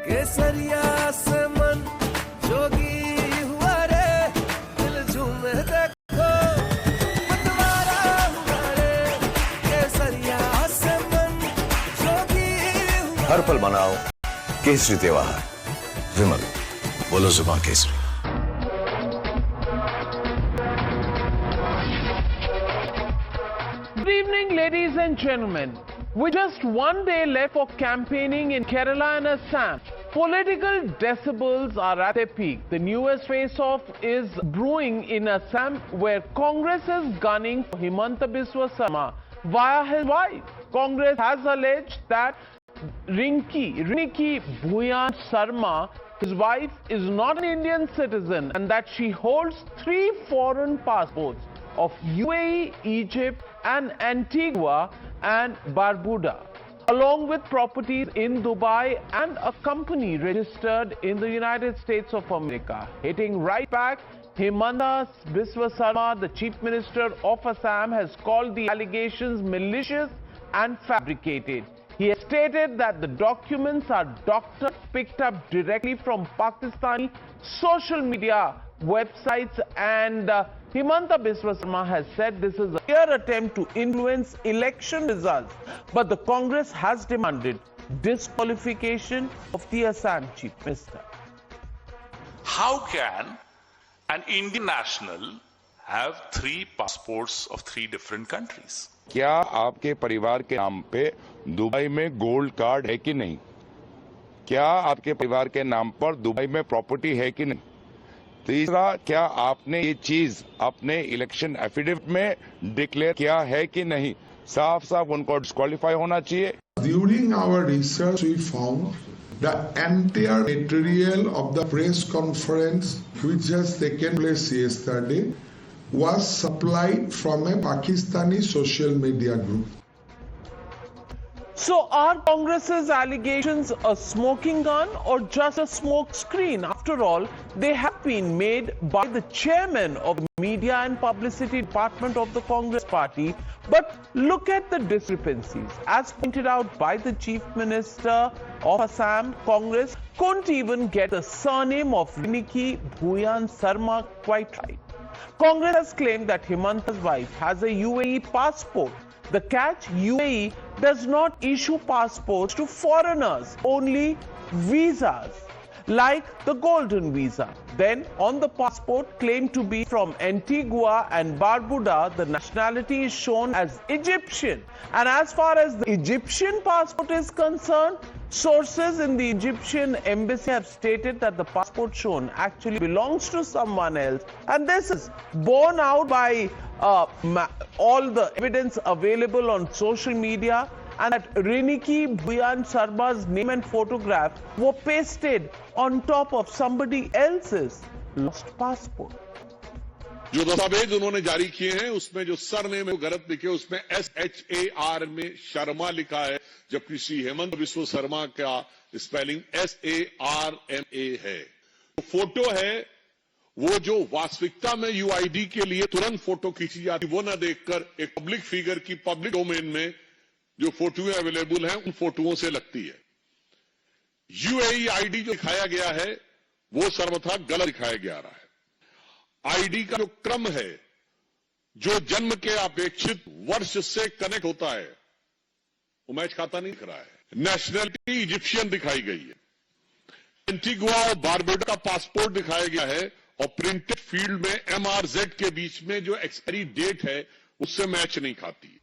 केसरिया से मन जोगी हुआ रे, दिल झूमे देखो मतवारा हुआ रे, केसरिया से मन जोगी हुआ। हर पल मनाओ केसरी त्योहार। विमल, बोलो जुबान Kesari. Good evening, ladies and gentlemen. With just one day left for campaigning in Kerala and Assam, political decibels are at their peak. The newest face-off is brewing in Assam, where Congress is gunning for Himanta Biswa Sarma via his wife. Congress has alleged that Riniki Bhuyan Sharma, his wife, is not an Indian citizen and that she holds 3 foreign passports of UAE, Egypt and Antigua and Barbuda, along with properties in Dubai and a company registered in the United States of America. Hitting right back, Himanta Biswa Sarma, the Chief Minister of Assam, has called the allegations malicious and fabricated. He has stated that the documents are doctored, picked up directly from Pakistani social media websites, and Himanta Biswa Sarma has said this is a clear attempt to influence election results. But the Congress has demanded disqualification of the Assam Chief Minister. How can an Indian national have 3 passports of 3 different countries? क्या आपके परिवार के नाम पे Dubai में gold card है कि नहीं? क्या आपके परिवार के नाम पर दुबई में प्रॉपर्टी है कि नहीं? तीसरा, क्या आपने ये चीज अपने इलेक्शन एफिडेविट में डिक्लेयर किया है कि नहीं? साफ साफ उनको डिस्क्वालीफाई होना चाहिए. During our research, we found the entire material of the press conference which has taken place yesterday was supplied from a Pakistani social media group. So are Congress's allegations a smoking gun or just a smoke screen? After all, they have been made by the chairman of the Media and Publicity Department of the Congress Party. But look at the discrepancies. As pointed out by the Chief Minister of Assam, Congress couldn't even get the surname of Riniki Bhuyan Sharma quite right. Congress has claimed that Himanta's wife has a UAE passport. The catch: UAE does not issue passports to foreigners, only visas, like the Golden Visa. Then, on the passport claimed to be from Antigua and Barbuda, the nationality is shown as Egyptian. And as far as the Egyptian passport is concerned, sources in the Egyptian embassy have stated that the passport shown actually belongs to someone else. And this is borne out by all the evidence available on social media, and that Riniki Bhuyan Sharma's name and photograph were pasted on top of somebody else's lost passport. जो दस्तावेज उन्होंने जारी किए हैं उसमें जो surname है वो गलत लिखे, उसमें SHAR में शर्मा लिखा है, जबकि श्री हेमंत विश्व शर्मा का स्पेलिंग SARMA है. फोटो है वो जो वास्तविकता में UID के लिए तुरंत फोटो खींची जाती वो न देखकर एक पब्लिक फिगर की पब्लिक डोमेन में जो फोटोएं अवेलेबल हैं उन फोटोओं से लगती है. UAE ID जो दिखाया गया है वो सर्वथा गलत दिखाया जा रहा है. आईडी का जो क्रम है जो जन्म के अपेक्षित वर्ष से कनेक्ट होता है वो मैच खाता नहीं दिख रहा है. नेशनलिटी इजिप्शियन दिखाई गई है. एंटीगुआ और बारबुडा का पासपोर्ट दिखाया गया है और प्रिंटेड फील्ड में MRZ के बीच में जो एक्सपायरी डेट है उससे मैच नहीं खाती.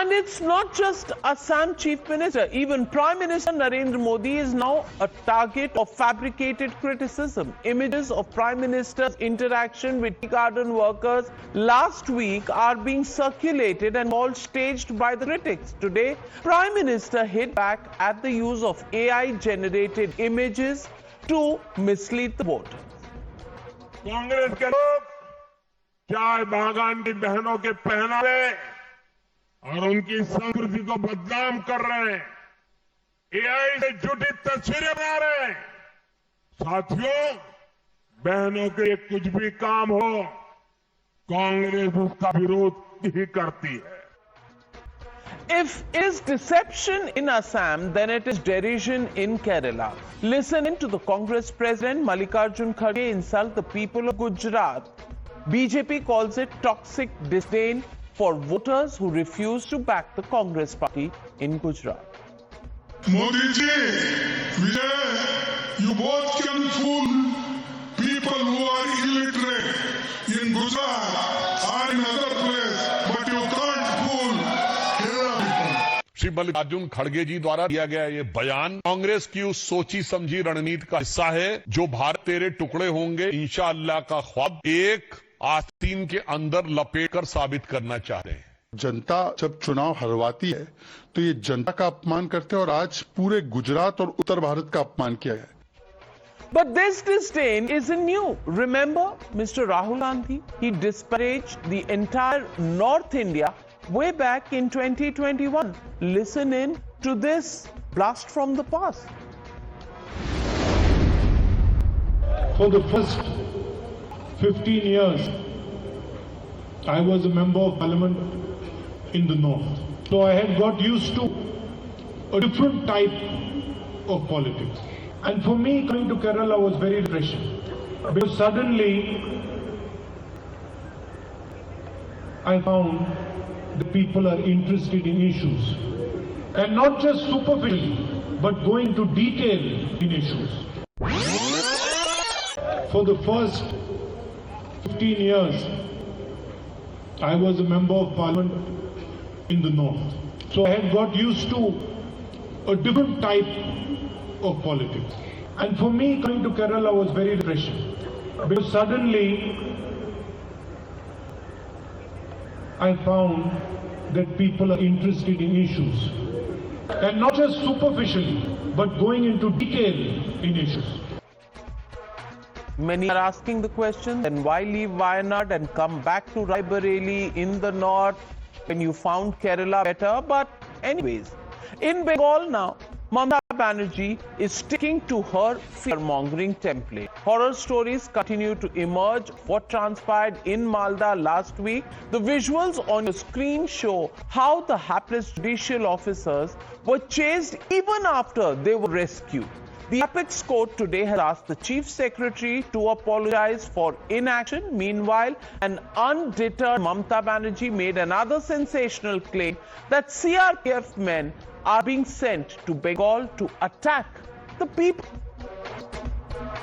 And it's not just Assam Chief Minister. Even Prime Minister Narendra Modi is now a target of fabricated criticism. Images of Prime Minister's interaction with tea garden workers last week are being circulated and all staged by the critics. Today, Prime Minister hit back at the use of AI-generated images to mislead the voters. Congress के लोग चाय बागान की बहनों के पहनावे और उनकी संस्कृति को बदनाम कर रहे हैं. एआई से झूठी तस्वीरें बना रहे हैं. साथियों, बहनों के लिए कुछ भी काम हो कांग्रेस उसका विरोध ही करती है. If it is deception in Assam, then it is derision in Kerala. Listen in to the Congress President Mallikarjun Kharge insult the people of Gujarat. BJP calls it toxic disdain for voters who refuse to back the Congress party in Gujarat. Modi ji, Vijay, you both can fool people who are illiterate in Gujarat or in other place, but you can't fool Kerala people. Shri Mallikarjun खड़गे जी द्वारा दिया गया ये बयान कांग्रेस की उस सोची समझी रणनीति का हिस्सा है जो भारत तेरे टुकड़े होंगे इंशाअल्लाह का ख्वाब एक आस्तीन के अंदर लपेटकर साबित करना चाहते हैं। जनता जब चुनाव हरवाती है तो ये जनता का अपमान करते हैं और आज पूरे गुजरात और उत्तर भारत का अपमान किया है। But this disdain isn't new. Remember Mr. Rahul Gandhi? He disparaged the entire North India way back in 2021. Listen in to this blast from the past. For the first 15 years, I was a member of parliament in the north. So I had got used to a different type of politics. And for me, coming to Kerala was very refreshing. Because suddenly, I found that people are interested in issues. And not just superficially, but going into detail in issues. For the first 15 years, I was a member of parliament in the north. So I had got used to a different type of politics. And for me, coming to Kerala was very refreshing. Because suddenly, I found that people are interested in issues. And not just superficially, but going into detail in issues. Many are asking the question, then why leave Wayanad and come back to Raebareli in the north when you found Kerala better? But anyways, in Bengal now, Mamata Banerjee is sticking to her fear-mongering template. Horror stories continue to emerge. What transpired in Malda last week? The visuals on your screen show how the hapless judicial officers were chased even after they were rescued. The Apex Court today has asked the Chief Secretary to apologize for inaction. Meanwhile, an undeterred Mamata Banerjee made another sensational claim that CRPF men are being sent to Bengal to attack the people.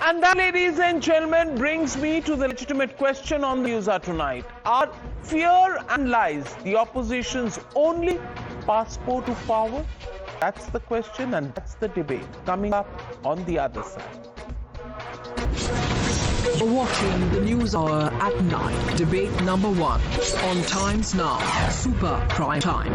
And that, ladies and gentlemen, brings me to the legitimate question on the Newshour tonight. Are fear and lies the opposition's only passport to power? That's the question and that's the debate coming up on the other side. You're watching the Newshour at night. Debate number 1 on Times Now, Super Prime Time.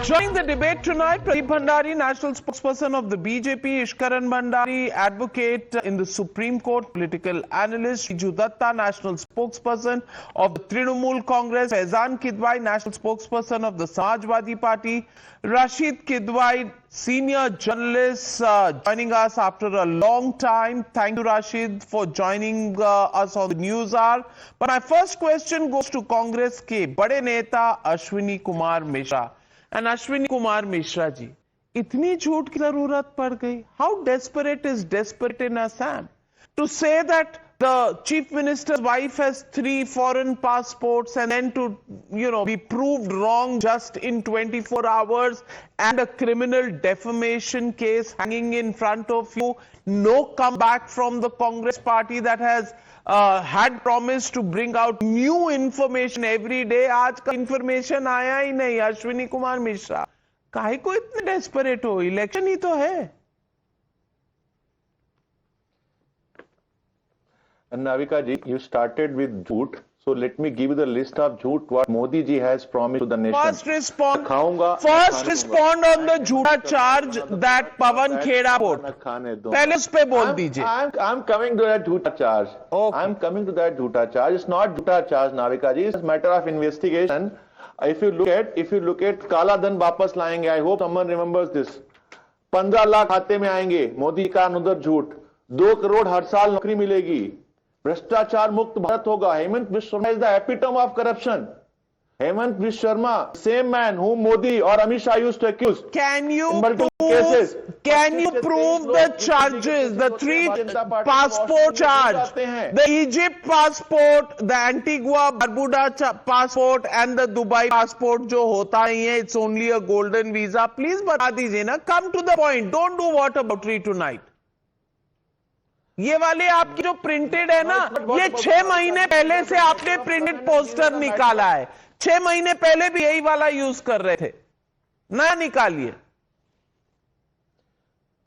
Joining the debate tonight, Pradeep Bhandari, national spokesperson of the BJP, Ishkaran Bhandari, advocate in the Supreme Court, political analyst, Riju Datta, national spokesperson of the Trinamool Congress, Faizan Kidwai, national spokesperson of the Samajwadi Party, Rashid Kidwai, senior journalist, joining us after a long time. Thank you, Rashid, for joining us on the Newshour. But my first question goes to Congress ke bade neta Ashwini Kumar Mishra. And Ashwini Kumar Mishra ji, itni jhoot ki zarurat pad gayi? How desperate is desperate in Assam? To say that the chief minister's wife has 3 foreign passports and then to, be proved wrong just in 24 hours and a criminal defamation case hanging in front of you. No comeback from the Congress party that has had promised to bring out new information every day. आज का information आया ही नहीं. अश्विनी कुमार मिश्रा, काहे को इतने desperate हो? Election ही तो है. And Navika ji, you started with jhoot. So let me give you the list of jhoot what Modi ji has promised to the nation. First respond on the jhoota charge that Pawan Kheda put. पहले उस पे बोल दीजिए. I'm coming to that jhoota charge. Okay. I'm coming to that jhoota charge. It's not jhoota charge, Navika ji. It's a matter of investigation. If you look at Kala Dhan वापस लाएंगे. I hope someone remembers this. 15 lakh खाते में आएंगे. मोदी का अनुदर झूठ. 2 करोड़ हर साल नौकरी मिलेगी. भ्रष्टाचार मुक्त भारत होगा. Hemant Biswa Sharma is the epitome of corruption. Hemant Biswa Sarma, same man whom Modi or Amit Shah used to accuse. Can you in multiple cases. prove the charges, the 3 passport charge, the Egypt passport, the Antigua Barbuda passport and the Dubai passport जो होता नहीं है, it's only a golden visa. Please बता दीजिए ना. Come to the point. Don't do whataboutery tonight. ये वाले आपकी जो प्रिंटेड है ना, ये 6 महीने पहले से आपने प्रिंटेड पोस्टर निकाला है. 6 महीने पहले भी यही वाला यूज कर रहे थे. नया निकालिए.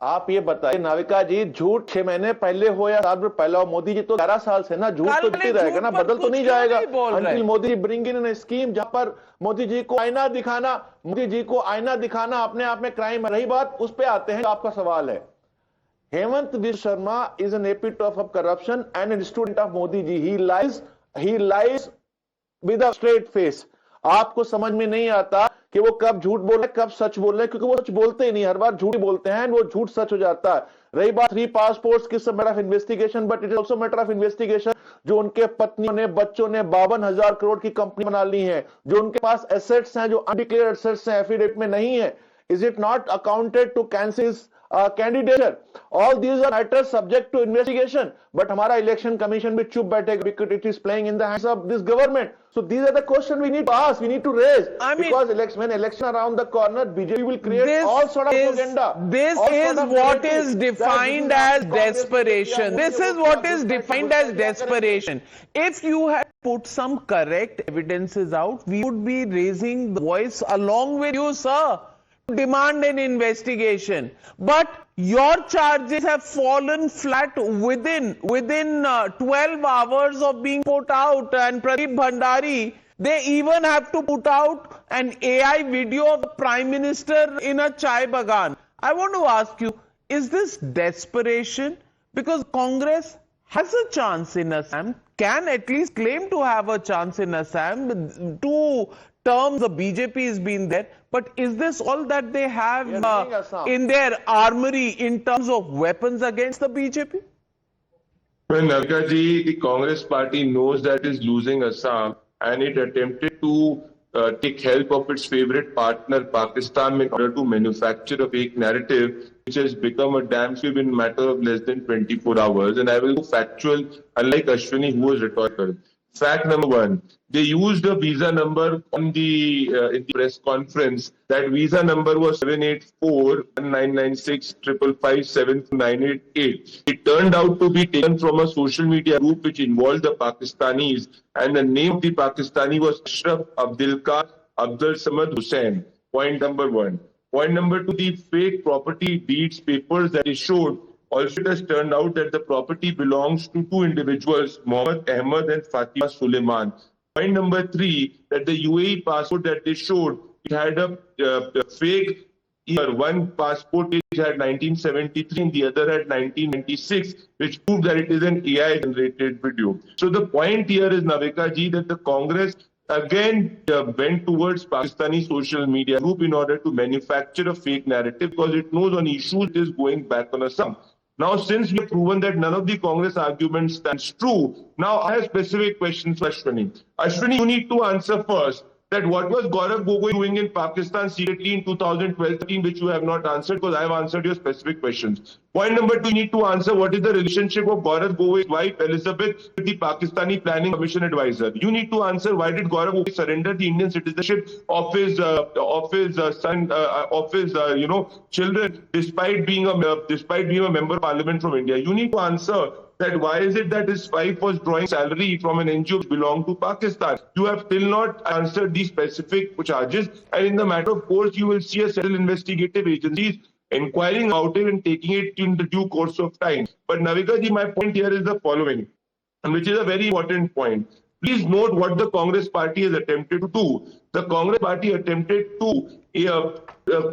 आप ये बताइए नाविका जी, झूठ 6 महीने पहले हो या 7 साल पहले हो, मोदी जी तो 11 साल से ना झूठ तो दिखती रहेगा ना, बदल तो नहीं जाएगा. Until Modi ji bring in scheme जहां पर मोदी जी को आईना दिखाना अपने आप में क्राइम है. रही बात, उस पर आते हैं. आपका सवाल है, Hemant Biswa Sharma is an epitome of corruption and a student of Modi ji. He lies with a straight face. आपको समझ में नहीं आता कि वो कब झूठ बोल रहे हैं, कब सच बोल रहे हैं, क्योंकि वो सच बोलते ही नहीं. हर बार झूठ बोलते हैं, वो झूठ सच हो जाता है. रही बात 3 पासपोर्ट्स की, सब matter of investigation, but it is also matter of investigation. जो उनके पत्नियों ने, बच्चों ने 52,000 करोड़ की कंपनी बना ली है, जो उनके पास एसेट्स हैं, जो अनडिक्लेयर्ड एसेट्स हैं, एफिडेविट में नहीं है. Is it not accounted to cancel candidature? All these are matters subject to investigation. But हमारा election commission भी चुप बैठेगा because it is playing in the hands of this government. So these are the questions we need to ask, we need to raise. Because when election around the corner, BJP will create all sort of propaganda. This is what is defined as desperation. This is what is defined as desperation. If you had put some correct evidences out, we would be raising the voice along with you, sir. Demand an investigation, but your charges have fallen flat within 12 hours of being put out. And Pradeep Bhandari, they even have to put out an AI video of the Prime Minister in a chai bagan. I want to ask you, is this desperation? Because Congress has a chance in Assam, can at least claim to have a chance in Assam. 2 terms the BJP has been there, but is this all that they have in their armory in terms of weapons against the BJP? Well, Navika ji, the Congress party knows that it is losing Assam, and it attempted to take help of its favorite partner Pakistan in order to manufacture a fake narrative which has become a damn sieve in a matter of less than 24 hours. And I will go factual, unlike Ashwini, who was rhetorical. Fact number 1, they used a visa number on the in the press conference. That visa number was 784-1996-557-988. It turned out to be taken from a social media group which involved the Pakistanis, and the name of the Pakistani was Ashraf Abdulkar Abdul Samad Hussain. Point number 1. Point number 2, the fake property deeds papers that they showed. Also, it has turned out that the property belongs to 2 individuals, Mohammed Ahmed and Fatima Suleiman. Point number 3, that the UAE passport that they showed, it had a fake year. One passport had 1973 and the other had 1996, which proved that it is an AI-generated video. So the point here is, Navika ji, that the Congress again went towards Pakistani social media group in order to manufacture a fake narrative because it knows on issues it is going back on Assam. Now, since we have proven that none of the Congress arguments stands true, now I have specific questions for Ashwini. Ashwini, you need to answer first that what was Gaurav Gogoi doing in Pakistan secretly in 2012-13, which you have not answered because I have answered your specific questions. Point number 2, you need to answer what is the relationship of Gaurav Gogoi's wife Elizabeth with the Pakistani Planning Commission advisor. You need to answer why did Gaurav Gogoi surrender the Indian citizenship of his children despite being a member of parliament from India. You need to answer that why is it that his wife was drawing salary from an NGO which belonged to Pakistan. You have still not answered these specific charges, and in the matter of course you will see a several investigative agencies inquiring about it and taking it in the due course of time. But Navika ji, my point here is the following, and which is a very important point. Please note what the Congress party has attempted to do. The Congress party attempted to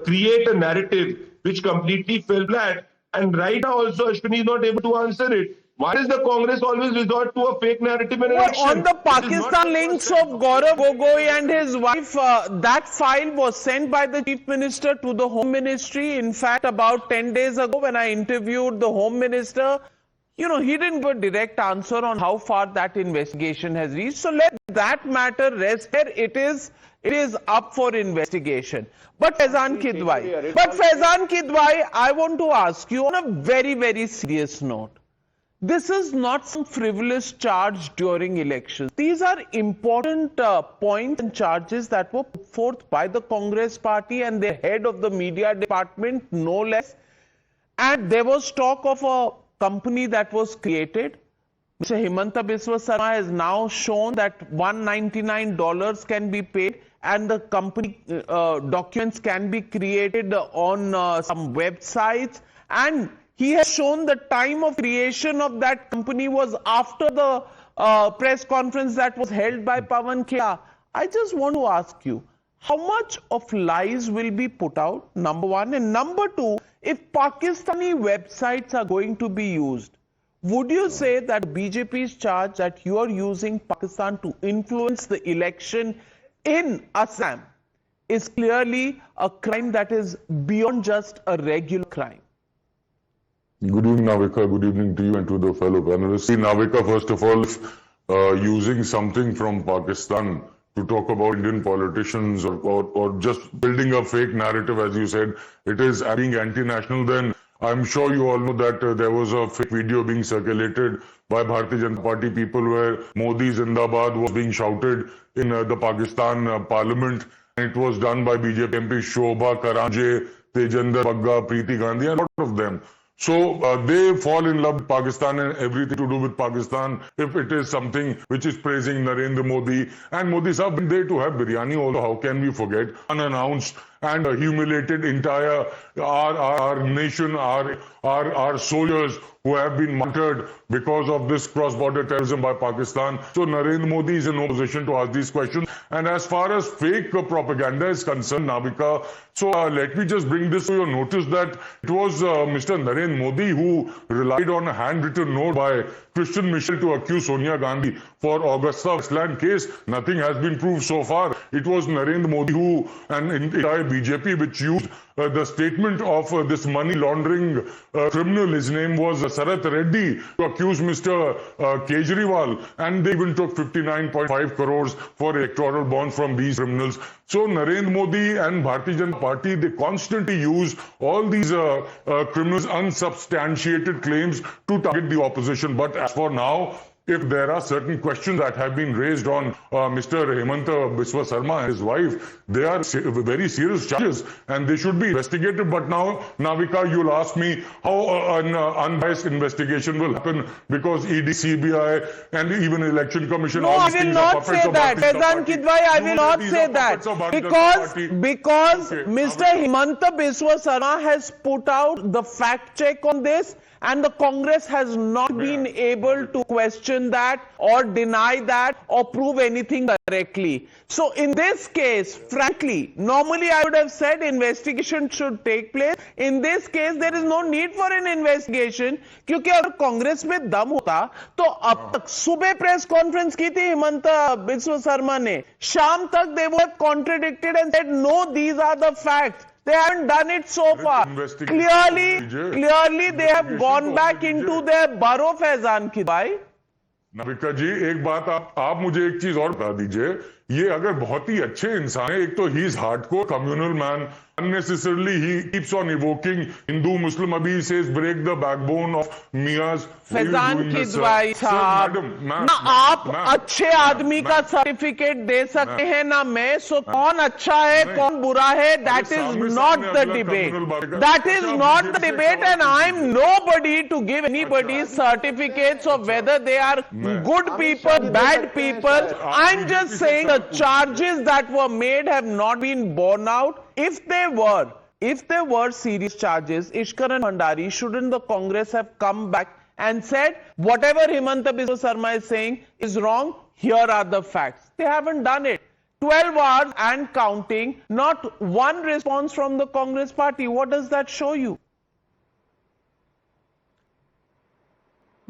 create a narrative which completely fell flat, and right now also Ashwini is not able to answer it. Why does the Congress always resort to a fake narrative in election? On the Pakistan links of Gaurav Gogoi and his wife, that file was sent by the Chief Minister to the Home Ministry. In fact, about 10 days ago when I interviewed the Home Minister, he didn't give a direct answer on how far that investigation has reached. So let that matter rest there. It is up for investigation. But Faizan Kidwai, I want to ask you on a very, very serious note. This is not some frivolous charge during elections. These are important points and charges that were put forth by the Congress party and the head of the media department, no less. And there was talk of a company that was created. Mr. Himanta Biswa Sarma has now shown that $199 can be paid and the company documents can be created on some websites, and he has shown the time of creation of that company was after the press conference that was held by Pawan Khera. I just want to ask you, how much of lies will be put out, number one? And number two, if Pakistani websites are going to be used, would you say that BJP's charge that you are using Pakistan to influence the election in Assam is clearly a crime that is beyond just a regular crime? Good evening, Navika. Good evening to you and to the fellow panelists. See, Navika, first of all, using something from Pakistan to talk about Indian politicians or just building a fake narrative, as you said, it is being anti-national, then I'm sure you all know that there was a fake video being circulated by Bharatiya Janata Party people where Modi Zindabad was being shouted in the Pakistan parliament. It was done by BJP MP Shobha Karanje, Tejendra Bagga, Preeti Gandhi, and a lot of them. So they fall in love with Pakistan and everything to do with Pakistan if it is something which is praising Narendra Modi. And Modi sahab been there to have biryani also. How can we forget? Unannounced and humiliated entire our nation, our soldiers who have been martyred because of this cross-border terrorism by Pakistan. So Narendra Modi is in no position to ask these questions. And as far as fake propaganda is concerned, Navika, so let me just bring this to your notice that it was Mr. Narendra Modi who relied on a handwritten note by Christian Michel to accuse Sonia Gandhi for Augusta Westland case. Nothing has been proved so far. It was Narendra Modi who, and entire BJP, which used the statement of this money laundering criminal. His name was Sarath Reddy, to accuse Mr. Kejriwal, and they even took 59.5 crores for electoral bonds from these criminals. So Narendra Modi and Bharatiya Janata Party, they constantly use all these criminals' unsubstantiated claims to target the opposition. But as for now, if there are certain questions that have been raised on Mr. Himanta Biswa Sarma and his wife, they are very serious charges and they should be investigated. But now, Navika, you'll ask me how an unbiased investigation will happen because ED, CBI and even Election Commission... No, I will not say that. Faizan Kidwai, I will not say that. Because Mr. Himanta Biswa Sarma has put out the fact check on this, and the Congress has not been able to question that or deny that or prove anything directly. So in this case, frankly, normally I would have said investigation should take place. In this case, there is no need for an investigation, क्योंकि अगर कांग्रेस में दम होता तो अब तक सुबह press conference की थी हिमंता बिस्वा शर्मा ने, शाम तक they would have contradicted and said no, these are the facts. They haven't done it so far. Clearly, they have gone back into their burrow, Faizan Kidwai. Navika जी, एक बात आप मुझे एक चीज और बता दीजिए. ये अगर बहुत ही अच्छे इंसान है, एक तो he is hardcore communal man, unnecessarily he keeps on evoking Hindu Muslim. Abhi he says break the backbone of Mia's. Faizan Kidwai साहब, ना आप अच्छे आदमी का सर्टिफिकेट दे सकते हैं ना मैं. सो कौन अच्छा है कौन बुरा है, that is not the debate. That is not the debate, and I am nobody to give anybody certificates of whether they are good people, bad people. I am just saying the charges that were made have not been borne out. If they were serious charges, Ishkar and Bhandari, shouldn't the Congress have come back and said, whatever Himanta Biswa Sarma is saying is wrong, here are the facts. They haven't done it. 12 hours and counting, not one response from the Congress party. What does that show you?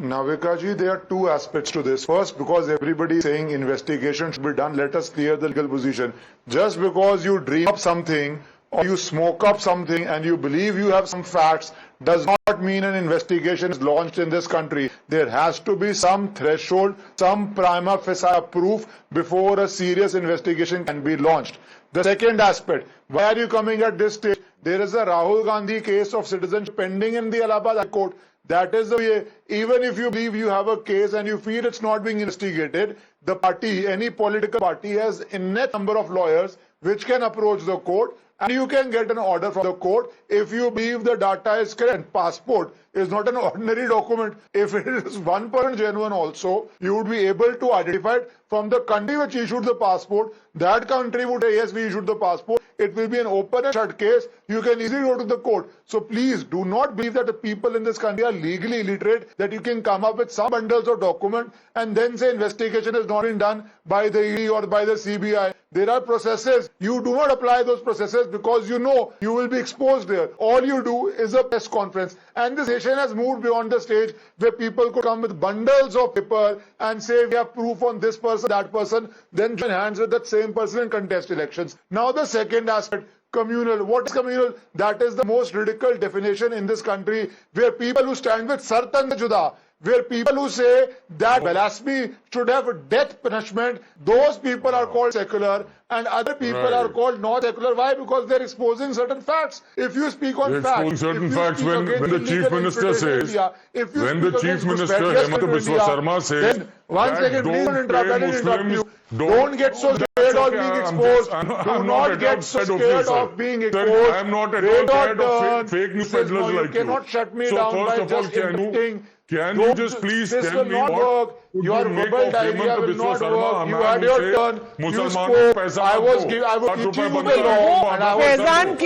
Navika ji, there are two aspects to this. First, because everybody is saying investigation should be done, let us clear the legal position. Just because you dream up something or you smoke up something and you believe you have some facts does not mean an investigation is launched in this country. There has to be some threshold, some prima facie proof before a serious investigation can be launched. The second aspect, why are you coming at this stage? There is a Rahul Gandhi case of citizenship pending in the Allahabad High Court. That is the way, even if you believe you have a case and you feel it's not being investigated, the party, any political party has a net number of lawyers which can approach the court and you can get an order from the court if you believe the data is correct. Passport is not an ordinary document. If it is 1% genuine also, you would be able to identify it from the country which issued the passport. That country would say, yes, we issued the passport. It will be an open and shut case. You can easily go to the court. So please do not believe that the people in this country are legally illiterate, that you can come up with some bundles of document and then say investigation has not been done by the ED or by the CBI. There are processes. You do not apply those processes because you know you will be exposed there. All you do is a press conference. And this nation has moved beyond the stage where people could come with bundles of paper and say we have proof on this person, that person, then join hands with that same person and contest elections. Now the second aspect, communal. What is communal? That is the most ridiculous definition in this country, where people who stand with Sartan Juda, where people who say that blasphemy should have a death punishment, those people are called secular and other people are called not secular. Why? Because they're exposing certain facts. If you speak on facts, certain facts when the Chief Minister says, when the Chief Minister Himanta Biswa Sarma says, one second, please don't interrupt you. Don't get so scared of being exposed. Do not get so scared of being exposed. I am not at all scared of fake news peddlers like you. You cannot shut me down by just interrupting. Can you just please tell me what your verbal diarrhea will not work. You had your turn. You spoke. I was teaching you the law. Faizan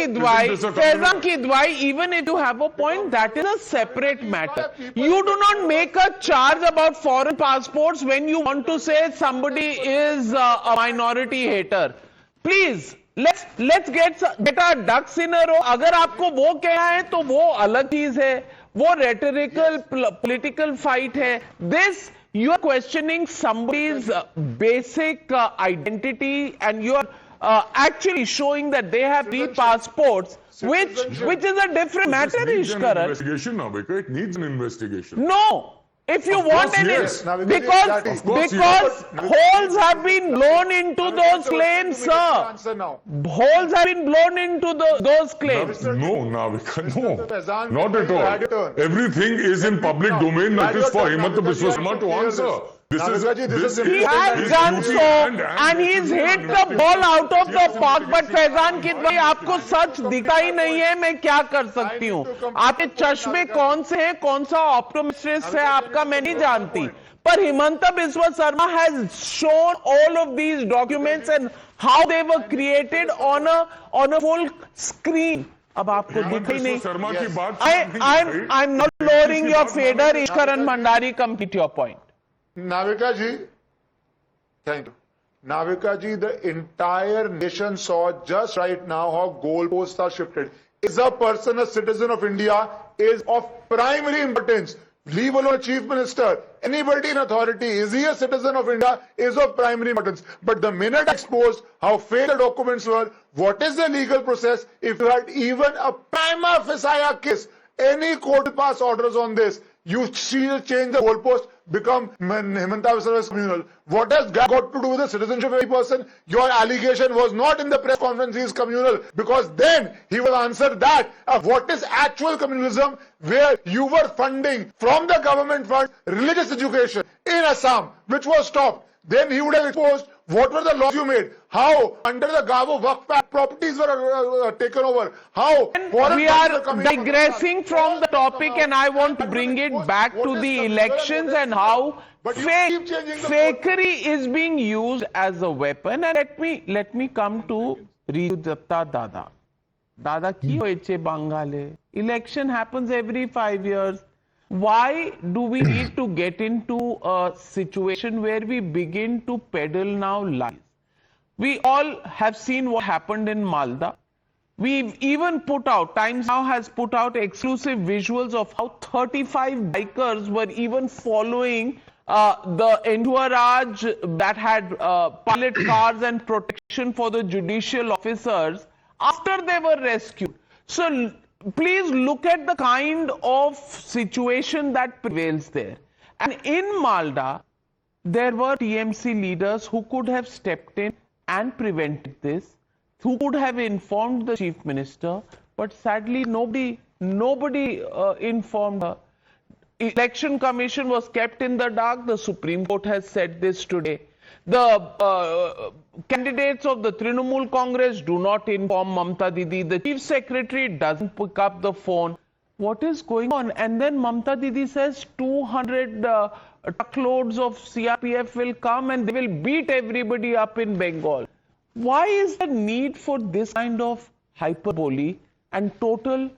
Kidwai, even if you have a point, that is a separate matter. You do not make a charge about foreign passports when you want to say somebody is a minority hater. Please, let's get our ducks in a row. अगर आपको वो कहना है तो वो अलग चीज है. वो rhetorical political fight है. This, you are questioning somebody's basic identity, and you are actually showing that they have three passports, which is a different matter, Ishkaran. Investigation, Navika. It needs an investigation. No. If you want an because holes have been blown into those claims, sir. Holes have been blown into those claims. No, Navika, no. Not at all. Everything is in public domain. That is for Himanta Biswa Sarma to answer. He has done so, and he's hit the ball out of the park. But Faizan Kidwai, आपको सच दिखा ही नहीं है, मैं क्या कर सकती हूँ? आपके चश्मे कौन से हैं, कौन सा ऑप्टोमिस्ट है आपका, मैं नहीं जानती. पर Himanta Biswa Sarma has shown all of these documents and how they were created on a full screen. अब आपको दिख ही नहीं. I'm not lowering your fader, Ishkaran Bhandari. Complete your point. Navika ji, thank you. Navika ji, the entire nation saw just right now how goalposts are shifted. Is a person a citizen of India is of primary importance. Leave alone a chief minister. Anybody in authority, is he a citizen of India, is of primary importance. But the minute exposed how fake the documents were, what is the legal process, if you had even a prima facie case, any court will pass orders on this. You change the goalpost, become Himanta Biswa Sarma communal. What has got to do with the citizenship of any person? Your allegation was not in the press conference he is communal, because then he will answer that. What is actual communalism, where you were funding from the government fund religious education in Assam, which was stopped. Then he would have exposed what were the laws you made, how under the Gavo Waqf Act properties were taken over, how we are digressing from the topic, and I want to bring it back to the elections and how fakery is being used as a weapon. And let me come to Dada. Dada ki hoyeche Bangale. Election happens every 5 years. Why do we need to get into a situation where we begin to peddle now lies? We all have seen what happened in Malda. We've even put out, Times Now has put out exclusive visuals of how 35 bikers were even following the entourage that had pilot cars and protection for the judicial officers after they were rescued. So please look at the kind of situation that prevails there. And in Malda, there were TMC leaders who could have stepped in and prevented this, who could have informed the chief minister, but sadly nobody informed her. Election Commission was kept in the dark. The Supreme Court has said this today. The candidates of the Trinamool Congress do not inform Mamta Didi. The Chief Secretary doesn't pick up the phone. What is going on? And then Mamta Didi says 200 truckloads of CRPF will come and they will beat everybody up in Bengal. Why is the need for this kind of hyperbole and total,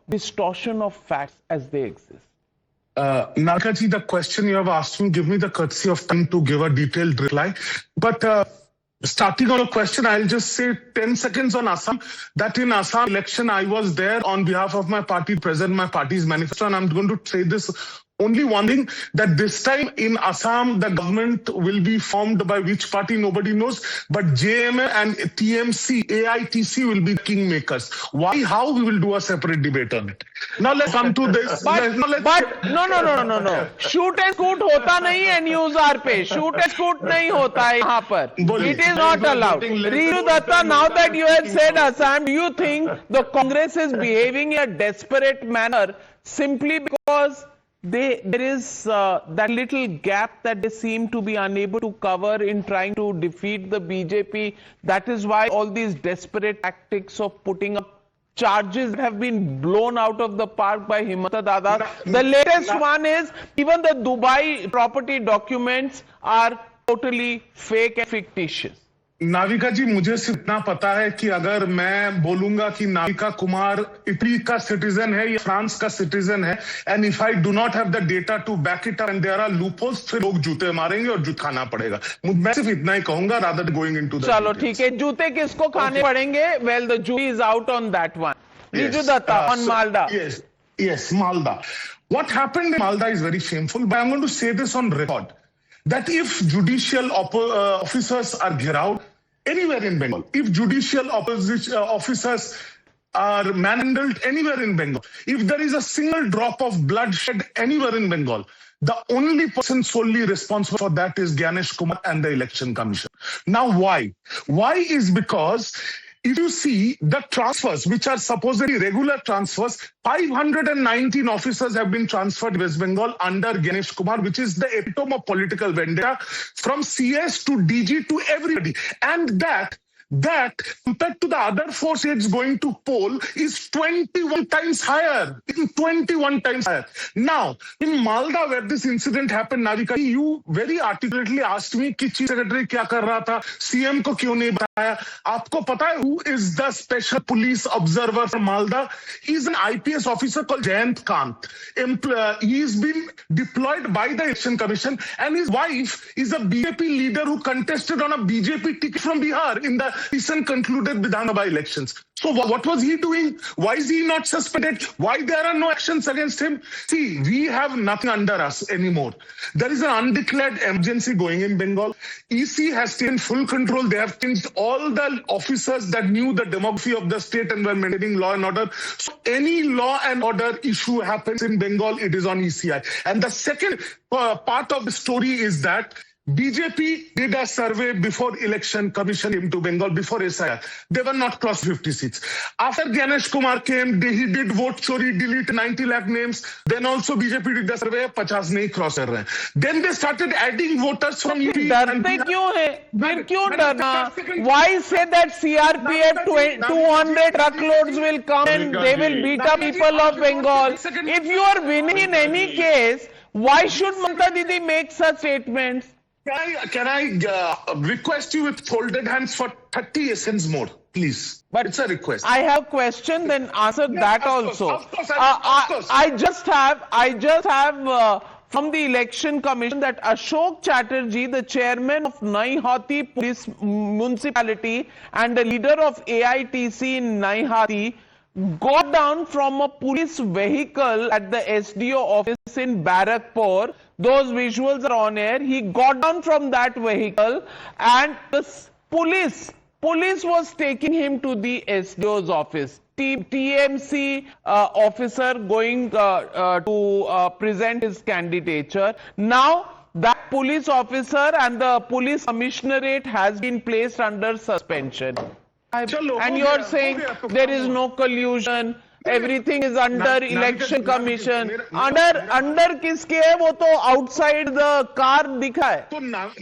distortion of facts as they exist? Navika ji, the question you have asked me, give me the courtesy of time to give a detailed reply. But starting on a question, I'll just say 10 seconds on Assam. That in Assam election, I was there on behalf of my party, present my party's manifesto, and I'm going to say this only one thing, that this time in Assam, the government will be formed by which party, nobody knows, but JMA and TMC, AITC will be kingmakers. Why, how, we will do a separate debate on it. Now let's come to this. But no. Shoot and scoot hota nahi hai Newshour pe. Shoot and scoot nahi hota hai yahan par. It is not allowed. Riju Datta, now that you have said Assam, do you think the Congress is behaving in a desperate manner simply because there is that little gap that they seem to be unable to cover in trying to defeat the BJP? That is why all these desperate tactics of putting up charges have been blown out of the park by Himanta Dada. The latest one is even the Dubai property documents are totally fake and fictitious. Navika जी, मुझे सिर्फ इतना पता है कि अगर मैं बोलूंगा कि नाविका कुमार इटली का सिटीजन है या फ्रांस का सिटीजन है, and if I do not have the data to back it up and there are loopholes, फिर लोग जूते मारेंगे और जूत खाना पड़ेगा. मैं सिर्फ इतना ही कहूंगा रादर गोइंग इनटू द. चलो ठीक है, जूते किसको खाने पड़ेंगे? Well, the jury is out on that one. Riju Datta on Malda. Yes, Malda. What happened in Malda is very shameful, but I'm going to say this on record, that if judicial officers are gheraud anywhere in Bengal, if judicial officers are manhandled anywhere in Bengal, if there is a single drop of bloodshed anywhere in Bengal, the only person solely responsible for that is Ganesh Kumar and the Election Commission. Now, why? Why is because if you see the transfers, which are supposedly regular transfers, 519 officers have been transferred to West Bengal under Ganesh Kumar, which is the epitome of political vendetta, from CS to DG to everybody. And that compared to the other 4 states going to poll is 21 times higher. 21 times higher. Now, in Malda, where this incident happened, Navika, you very articulately asked me कि Chief Secretary क्या कर रहा था, CM को क्यों नहीं बताया. आपको पता है who is the special police observer from Malda? He's an IPS officer called Jayant Kant. He's been deployed by the Election Commission, and his wife is a BJP leader who contested on a BJP ticket from Bihar in the recent concluded Vidhan Sabha elections. So what was he doing? Why is he not suspended? Why there are no actions against him? See, we have nothing under us anymore. There is an undeclared emergency going in Bengal. EC has taken full control. They have changed all the officers that knew the demography of the state and were maintaining law and order. So any law and order issue happens in Bengal, it is on ECI. And the second part of the story is that BJP did a survey before Election Commission came to Bengal, before SIR. They were not crossed 50 seats. After Ganesh Kumar came, he did vote chori, delete 90 lakh names. Then also BJP did the survey, 50 nahi cross kar rahe. Then they started adding voters from UP. डरते क्यों है? फिर क्यों डरना? Why say that CRPF 200 truckloads will come and they will beat up people of Bengal? If you are winning in any case, why should Mamta Didi make such statements? Can I request you with folded hands for 30 seconds more, please? But it's a request. I have a question, then answer that also. Of course. I just have from the Election Commission that Ashok Chatterjee, the chairman of Naihati Police Municipality and the leader of AITC in Naihati, got down from a police vehicle at the SDO office in Barakpur. Those visuals are on air. He got down from that vehicle and the police Police was taking him to the SDO's office. TMC officer going to present his candidature. Now that police officer and the police commissionerate has been placed under suspension. And you are saying there is no collusion. Everything is under election commission. Under किसके है वो तो outside the car दिखा है. तो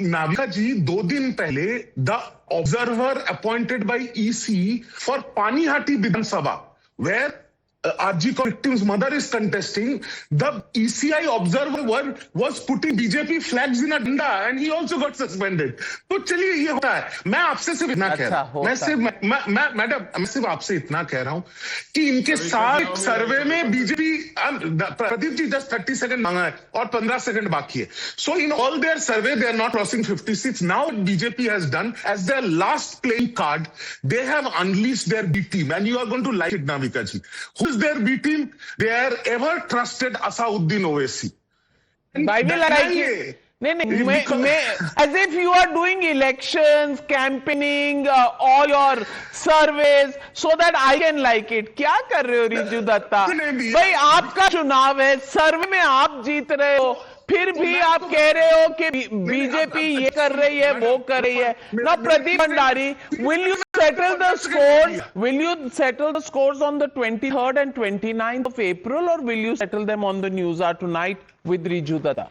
नाविका जी 2 दिन पहले the observer appointed by EC for Panihati Vidhan Sabha, where RG victim's mother is contesting, the ECI observer was putting BJP flags in a danda and he also got suspended. तो चलिए ये होता है. मैं आपसे सिर्फ इतना कह रहा हूँ, मैडम मैं सिर्फ आपसे इतना कह रहा हूँ कि इनके साथ सर्वे में BJP, Pradeep ji just 30 second मांगा है और 15 सेकंड बाकी है. So in all their survey they are not crossing 56. Now what BJP has done as their last playing card, they have unleashed their B team and you are going to like it, Navika ji. Who is their B team? Their ever trusted Asauddin Owaisi. I will like it. As if you are doing elections, campaigning, all your surveys, so that I can like it. क्या कर रहे हो रिजू दत्ता? भाई आपका चुनाव है, सर्वे में आप जीत रहे हो, फिर भी आप कह रहे हो कि बीजेपी ये कर रही है, वो कर रही है. Now Pradeep Bhandari, will you settle the scores? Will you settle the scores on the 23rd and 29th of April, or will you settle them on the Newshour tonight with Riju Datta?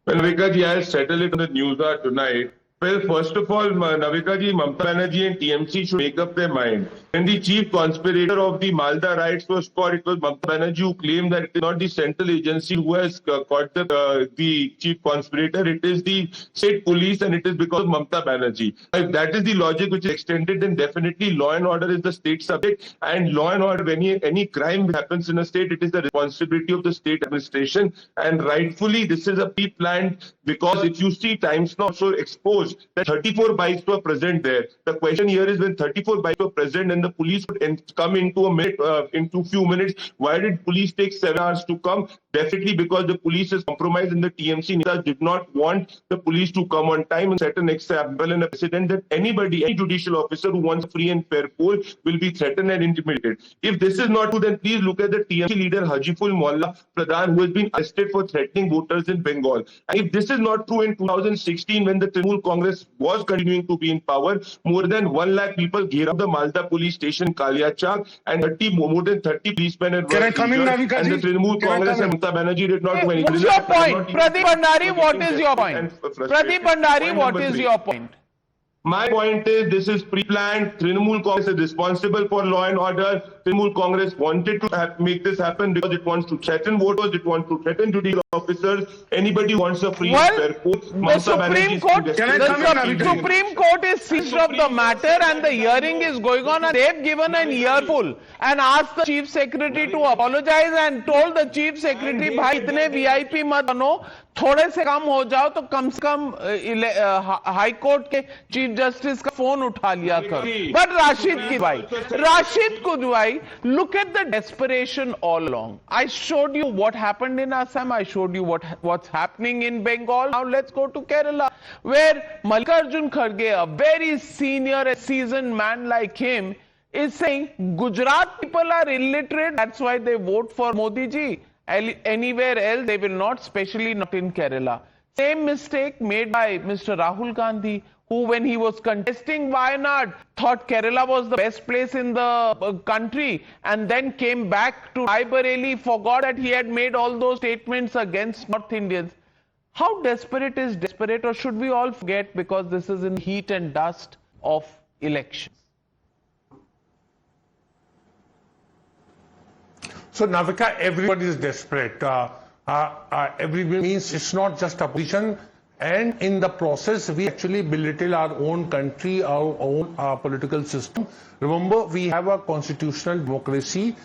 Well, Navika ji, I'll settle it on the Newshour tonight. Well, first of all, Navika ji, Mamata Banerjee and TMC should make up their mind. When the chief conspirator of the Malda riots was caught, it was Mamata Banerjee who claimed that it is not the central agency who has caught the chief conspirator. It is the state police and it is because of Mamata Banerjee. If that is the logic which is extended, then definitely law and order is the state subject. And law and order, when any crime happens in a state, it is the responsibility of the state administration. And rightfully, this is a pre-planned, because if you see Times Now so exposed that 34 bikes were present there. The question here is, when 34 bikes were present and the police would come into a few minutes, why did police take 7 hours to come? Definitely because the police is compromised and the TMC netas did not want the police to come on time and set an example and a precedent that any judicial officer who wants a free and fair poll will be threatened and intimidated. If this is not true, then please look at the TMC leader Hajiful Mohalla Pradhan, who has been arrested for threatening voters in Bengal. And if this is not true, in 2016 when the Trinamool Congress was continuing to be in power, more than 1 lakh people gave up the Malda police station Kaliachak and more than 30 policemen and Can I come in, Navika ji? and the Trinamool Congress and Mamata Banerjee did not do anything. What's your point? Pradeep Bhandari, what is your point? Pradeep Bhandari, what is your point? My point is, this is pre-planned. Trinamool Congress is responsible for law and order. Trinamool Congress wanted to make this happen because it wants to threaten voters, it wants to threaten judicial officers. Anybody who wants a free and fair poll. The Supreme Court is seized of the matter and the hearing is going on, and they've given an earful and asked the Chief Secretary to apologize and told the Chief Secretary, भाई इतने VIP मत बनो, थोड़े से कम हो जाओ तो कम से कम हाई कोर्ट के चीफ जस्टिस का फोन उठा लिया करो. But Rashid Kudwai, look at the desperation all along. I showed you what happened in Assam. I showed you what's happening in Bengal. Now let's go to Kerala, where Mallikarjun Kharge, a very senior and seasoned man like him, is saying Gujarat people are illiterate, that's why they vote for Modi ji. Anywhere else they will not, especially not in Kerala. Same mistake made by Mr. Rahul Gandhi, who when he was contesting Wayanad thought Kerala was the best place in the country and then came back to Raebareli, forgot that he had made all those statements against North Indians. How desperate is desperate, or should we all forget because this is in the heat and dust of elections? So Navika, everybody is desperate. Everybody means it's not just opposition, and in the process we actually belittle our own country, our own political system. Remember, we have a constitutional democracy.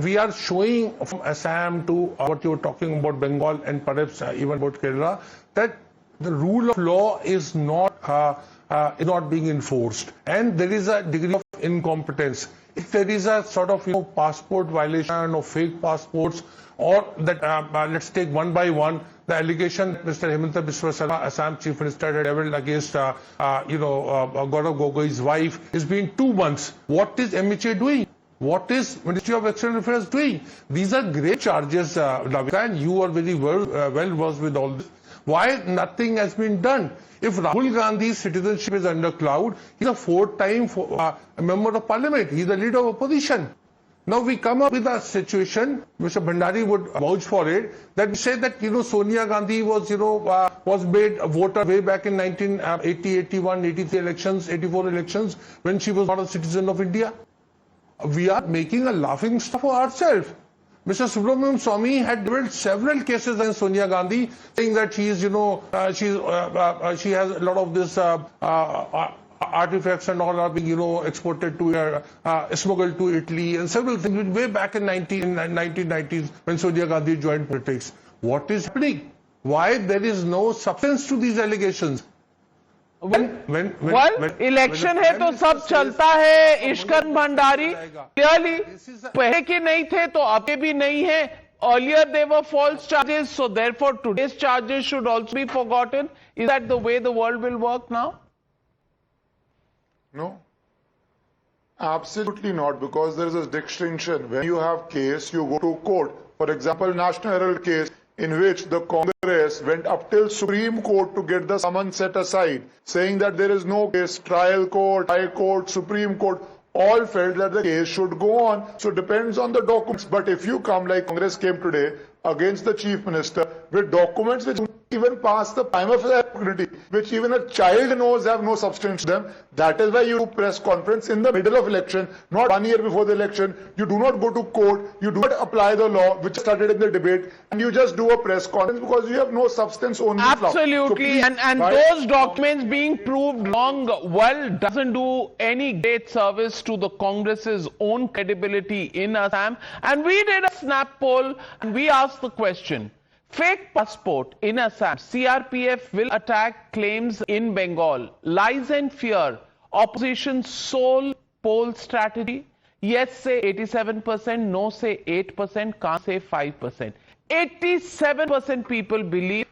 We are showing from Assam to what you were talking about Bengal and perhaps even about Kerala, that the rule of law is not being enforced, and there is a degree of incompetence. If there is a sort of passport violation or fake passports, or that let's take one by one, the allegation Mr. Himanta Biswa Sarma, Assam Chief Minister, had leveled against, Gaurav Gogoi's wife, it's been 2 months. What is MHA doing? What is Ministry of External Affairs doing? These are great charges, Navika, and you are very well versed with all this. Why nothing has been done? If Rahul Gandhi's citizenship is under cloud, he's a 4-time member of parliament. He's the leader of opposition. Now we come up with a situation, Mr. Bhandari would vouch for it, that we say that, Sonia Gandhi was, was made a voter way back in 1980, 81, 83 elections, 84 elections, when she was not a citizen of India. We are making a laughing stock for ourselves. Mr. Subramanian Swamy had developed several cases against Sonia Gandhi, saying that she is, she has a lot of this artifacts and all are being, exported to, smuggled to Italy, and several things way back in 1990s when Sonia Gandhi joined politics. What is happening? Why there is no substance to these allegations? Election है तो सब चलता है. इश्कन Bhandari clearly पहले के नहीं थे तो अब भी नहीं है. Earlier they were false charges, so therefore today's charges should also be forgotten. Is that the way the world will work now? No, absolutely not, because there is a distinction. When you have case, you go to court. For example, National Herald case, in which the Congress went up till Supreme Court to get the summons set aside, saying that there is no case. Trial court, High Court, Supreme Court, all felt that the case should go on. So it depends on the documents. But if you come like Congress came today against the Chief Minister with documents which don't even pass the prima facie eligibility, which even a child knows have no substance to them, that is why you do press conference in the middle of election, not 1 year before the election. You do not go to court, you do not apply the law which started in the debate, and you just do a press conference because you have no substance, only absolutely. So and those documents being proved well doesn't do any great service to the Congress's own credibility in Assam. And we did a snap poll and we asked the question: fake passport in Assam, CRPF will attack claims in Bengal, lies and fear, opposition's sole poll strategy. Yes say 87%, no say 8%, can't say 5%. 87% people believe,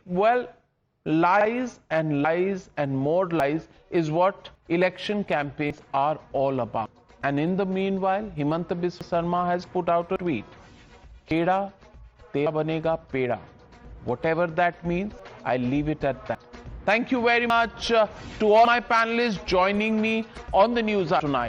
lies and more lies is what election campaigns are all about. And in the meanwhile, Himanta Biswa Sarma has put out a tweet: Keda tera banega peda. Whatever that means, I'll leave it at that. Thank you very much to all my panelists joining me on the news tonight.